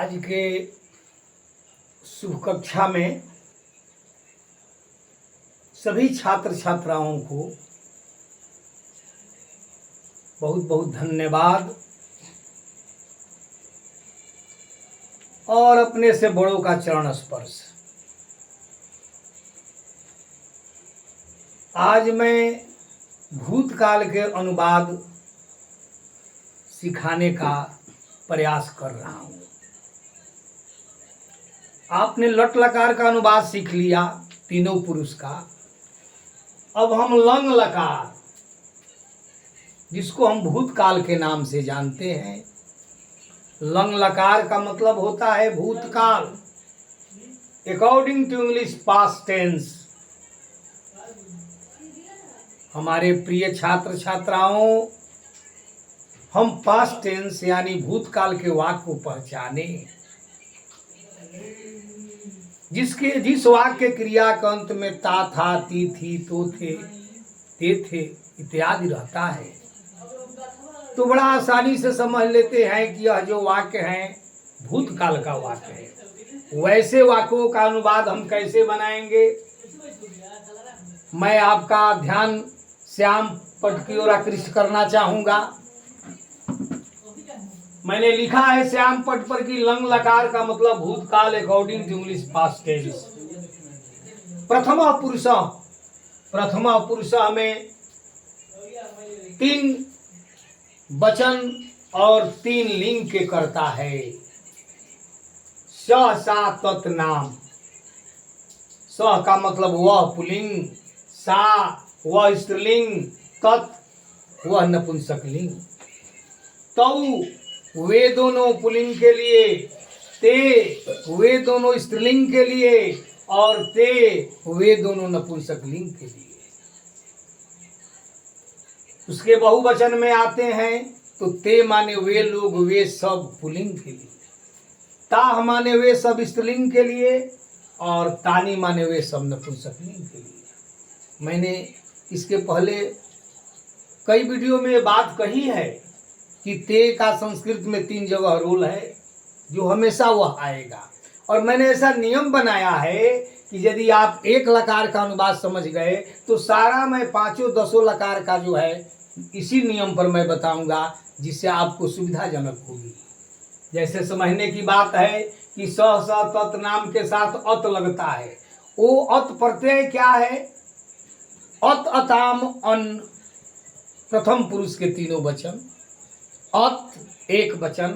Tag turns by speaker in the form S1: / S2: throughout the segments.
S1: आज के शुभ कक्षा में सभी छात्र छात्राओं को बहुत बहुत धन्यवाद और अपने से बड़ों का चरण स्पर्श। आज मैं भूतकाल के अनुवाद सिखाने का प्रयास कर रहा हूँ। आपने लट लकार का अनुवाद सीख लिया, तीनों पुरुष का। अब हम लंग लकार, जिसको हम भूतकाल के नाम से जानते हैं। लंग लकार का मतलब होता है भूतकाल। According to English past tense. हमारे प्रिय छात्र छात्राओं, हम पास्ट टेंस यानी भूतकाल के वाक्य को पहचाने, जिस वाक्य क्रिया के अंत में ता था, ती थी, तो थे, ते थे इत्यादि रहता है, तो बड़ा आसानी से समझ लेते हैं कि यह जो वाक्य है भूतकाल का वाक्य है। वैसे वाक्यों का अनुवाद हम कैसे बनाएंगे? मैं आपका ध्यान श्याम पट की ओर आकृष्ट करना चाहूंगा। मैंने लिखा है श्याम पट पर कि लंग लकार का मतलब भूतकाल according to English past tense. प्रथम पुरुष में 3 वचन और 3 लिंग के करता है। स सा तत् नाम। स का मतलब वह पुल्लिंग, सा वह स्त्रीलिंग, तत् वह नपुंसकलिंग। तौ वे दोनों पुल्लिंग के लिए, ते वे दोनों स्त्रीलिंग के लिए, और ते वे दोनों नपुंसकलिंग के लिए। उसके बहुवचन में आते हैं तो ते माने वे लोग, वे सब पुल्लिंग के लिए, ता माने वे सब स्त्रीलिंग के लिए, और तानी माने वे सब नपुंसकलिंग के लिए। मैंने इसके पहले कई वीडियो में ये बात कही है कि ते का संस्कृत में 3 जगह रोल है, जो हमेशा वह आएगा। और मैंने ऐसा नियम बनाया है कि यदि आप 1 लकार का अनुवाद समझ गए तो सारा मैं 5-10 लकार का जो है इसी नियम पर मैं बताऊंगा, जिससे आपको सुविधाजनक होगी। जैसे समझने की बात है कि स तत् नाम के साथ अत लगता है। वो अत प्रत्यय क्या है? अत, अताम, अन। प्रथम पुरुष के 3 वचन। अत एक वचन,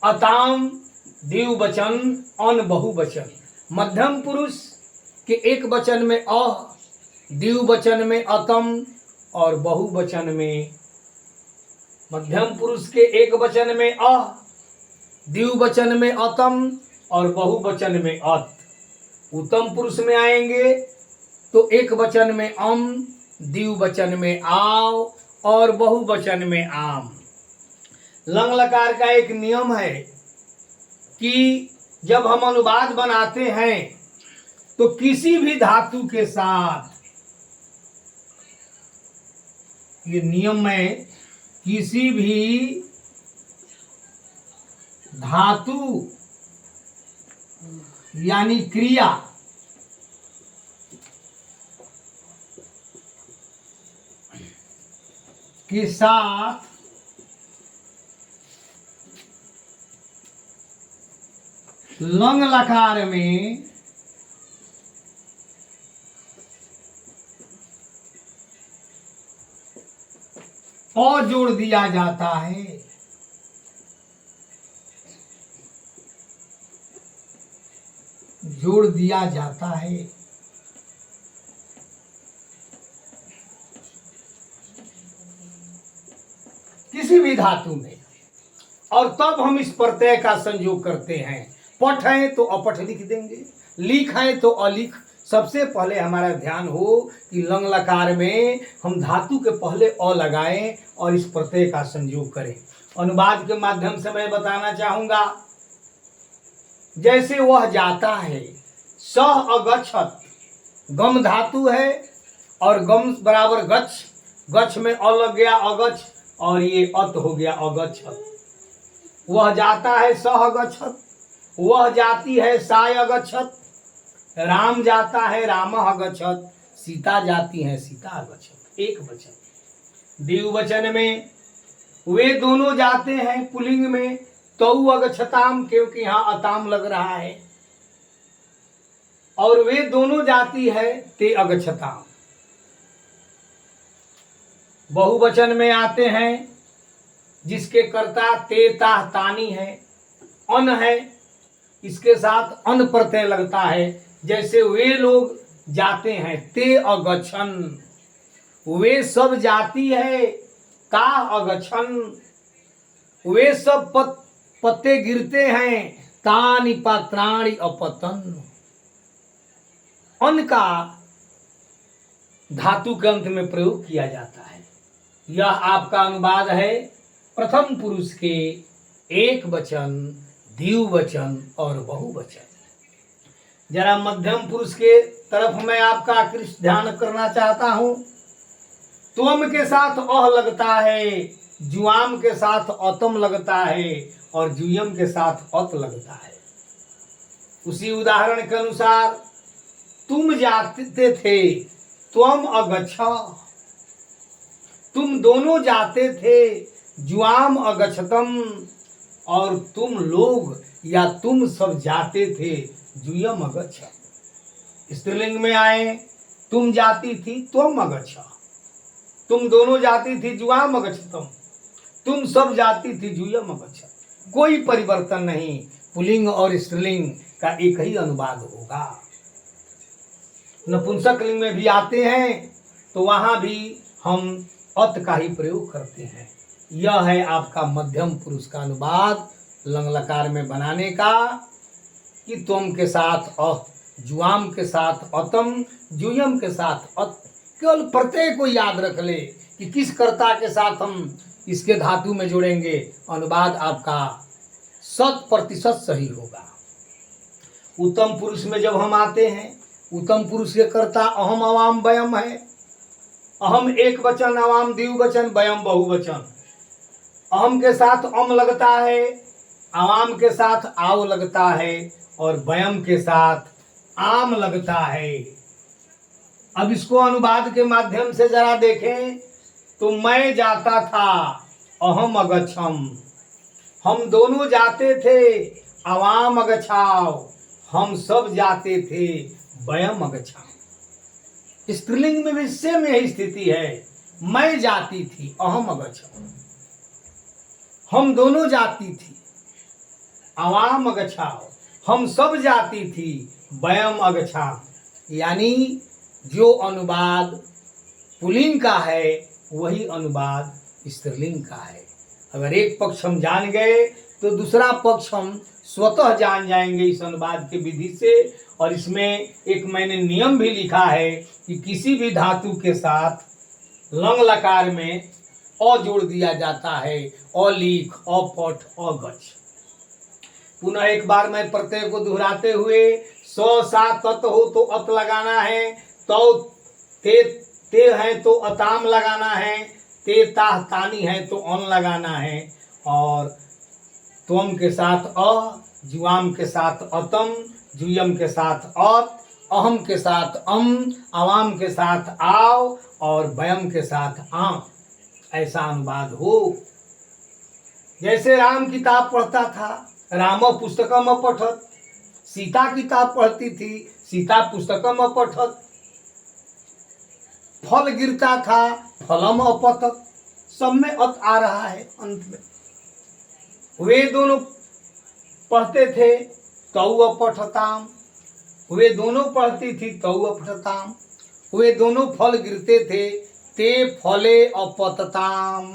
S1: अताम द्विवचन, अन बहुवचन। मध्यम पुरुष के 1 वचन में अह, द्विवचन में अतम, और बहुवचन में, मध्यम पुरुष के 1 वचन में अह, द्विवचन में अतम, और बहुवचन में अत। उत्तम पुरुष में आएंगे तो 1 वचन में अम, द्विवचन में आव, और बहुवचन में आम। लंग लकार का एक नियम है कि जब हम अनुवाद बनाते हैं तो किसी भी धातु के साथ, ये नियम में, किसी भी धातु यानी क्रिया के साथ लंग लकार में अ जोड़ दिया जाता है। जोड़ दिया जाता है। किसी भी धातु में, और तब हम इस प्रत्यय का संयोग करते हैं। पठ है तो अपठ लिख देंगे, लिख है तो अलिख। सबसे पहले हमारा ध्यान हो कि लंग लकार में हम धातु के पहले अ लगाएं और इस प्रत्यय का संयोग करें। अनुवाद के माध्यम से मैं बताना चाहूंगा, जैसे वह जाता है, सह अगच्छत, गम धातु है और गम बराबर गच्छ, गच्छ में अ लग गया अगच्छ, और ये अत हो गया अगच्छत। वह जाता है सह अगच्छत, वह जाती है साय अगच्छत, राम जाता है रामः अगच्छत, सीता जाती है सीता अगच्छत। एक वचन। द्विवचन में वे दोनों जाते हैं, पुल्लिंग में तौ अगच्छताम, क्योंकि यहां अताम लग रहा है, और वे दोनों जाती है ते अगच्छताम। बहुवचन में आते हैं जिसके कर्ता ते ताह तानी है, अन है, इसके साथ अन प्रत्यय लगता है। जैसे वे लोग जाते हैं, ते अगछन, वे सब जाती है, ता अगछन, वे सब पत्ते गिरते हैं, तानि पात्राणि अपतन। अन का धातु के अंत में प्रयोग किया जाता है। यह आपका अनुवाद है प्रथम पुरुष के एक वचन, द्विवचन और बहुवचन। जरा मध्यम पुरुष के तरफ मैं आपका आकृष्ट ध्यान करना चाहता हूं। त्वम के साथ अह लगता है, जुआम के साथ अतम लगता है और जुयम के साथ अत लगता है। उसी उदाहरण के अनुसार तुम जाते थे, त्वम अगच्छा, तुम दोनों जाते थे, जुआम अगच्छतम, और तुम लोग या तुम सब जाते थे, जुयम अगच्छा। स्त्रीलिंग में आए, तुम जाती थी त्वम अगच्छा, तुम दोनों जाती थी जुआम अगच्छतम, तुम सब जाती थी जुयम अगच्छा। कोई परिवर्तन नहीं, पुल्लिंग और स्त्रीलिंग का एक ही अनुवाद होगा। नपुंसक लिंग में भी आते हैं तो वहां भी हम अत का ही प्रयोग करते हैं। यह है आपका मध्यम पुरुष का अनुवाद लंग लकार में बनाने का, कि तुम के साथ अह, जुआम के साथ अतम, जुयम के साथ अत। केवल प्रत्यय को याद रख ले कि किस कर्ता के साथ हम इसके धातु में जोड़ेंगे, अनुवाद आपका 100% सही होगा। उत्तम पुरुष में जब हम आते हैं, उत्तम पुरुष के कर्ता अहम अवाम वयम है। अहम एक वचन, अवाम द्विवचन, वयम बहुवचन। अहम के साथ अम लगता है, अवाम के साथ आव लगता है और वयम के साथ आम लगता है। अब इसको अनुवाद के माध्यम से जरा देखें तो मैं जाता था, अहम अगच्छम, हम दोनों जाते थे, अवाम अगच्छाव, हम सब जाते थे, वयम अगच्छाम। स्त्रीलिंग में भी सेम यही स्थिति है। मैं जाती थी, अहम अगच्छम, हम दोनों जाती थी, अवाम अगच्छाव, हम सब जाती थी, वयम अगच्छाम। यानी जो अनुवाद पुल्लिंग का है वही अनुवाद स्त्रीलिंग का है। अगर एक पक्ष हम जान गए तो दूसरा पक्ष हम स्वतः जान जाएंगे इस अनुवाद के विधि से। और इसमें एक मैंने नियम भी लिखा है कि किसी भी धातु के साथ लंग लकार में अ जोड़ दिया जाता है, अलिख, अपठ, अगच्छ। पुनः एक बार मैं प्रत्यय को दोहराते हुए, स सा तत हो तो अत लगाना है, तो ते है तो अताम लगाना है, ते ताह तानी है तो अन लगाना है, और त्वम के साथ अ, जुआम के साथ अतम, जुयम के साथ अत, अहम के साथ अम, अवाम के साथ आव और वयम के साथ आम। ऐसा अनुवाद हो। जैसे राम किताब पढ़ता था, राम पुस्तकम अपठत, सीता किताब पढ़ती थी, सीता पुस्तकम अपठत, फल गिरता था, फलम अपतत, सब में अत आ रहा है अंत में। वे दोनों पढ़ते थे, तौ अपठताम, वे दोनों पढ़ती थी, तौ अपठताम, वे दोनों फल गिरते थे, ते फले अपतताम,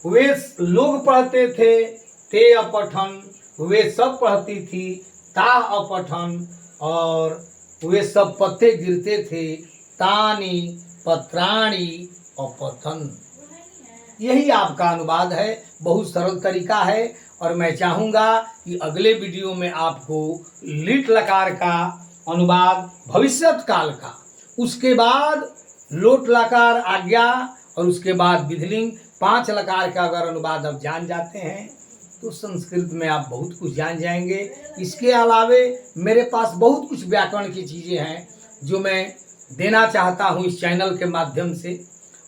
S1: वे लोग पढ़ते थे, ते अपठन, वे सब पढ़ती थी, ता अपठन, और वे सब पत्ते गिरते थे, तानी पत्राणी अपतन। यही आपका अनुवाद है। बहुत सरल तरीका है। और मैं चाहूँगा कि अगले वीडियो में आपको लिट लकार का अनुवाद भविष्यत काल का, उसके बाद लोट लकार आज्ञा, और उसके बाद विधिलिंग 5 लकार का अगर अनुवाद आप जान जाते हैं तो संस्कृत में आप बहुत कुछ जान जाएंगे। इसके अलावे मेरे पास बहुत कुछ व्याकरण की चीज़ें हैं जो मैं देना चाहता हूँ इस चैनल के माध्यम से,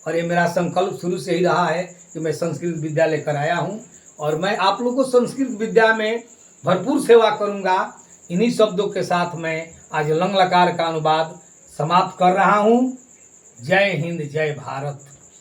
S1: और ये मेरा संकल्प शुरू से ही रहा है कि मैं संस्कृत विद्या लेकर आया हूँ और मैं आप लोगों को संस्कृत विद्या में भरपूर सेवा करूँगा। इन्हीं शब्दों के साथ मैं आज लंग लकार का अनुवाद समाप्त कर रहा हूँ। जय हिंद, जय भारत।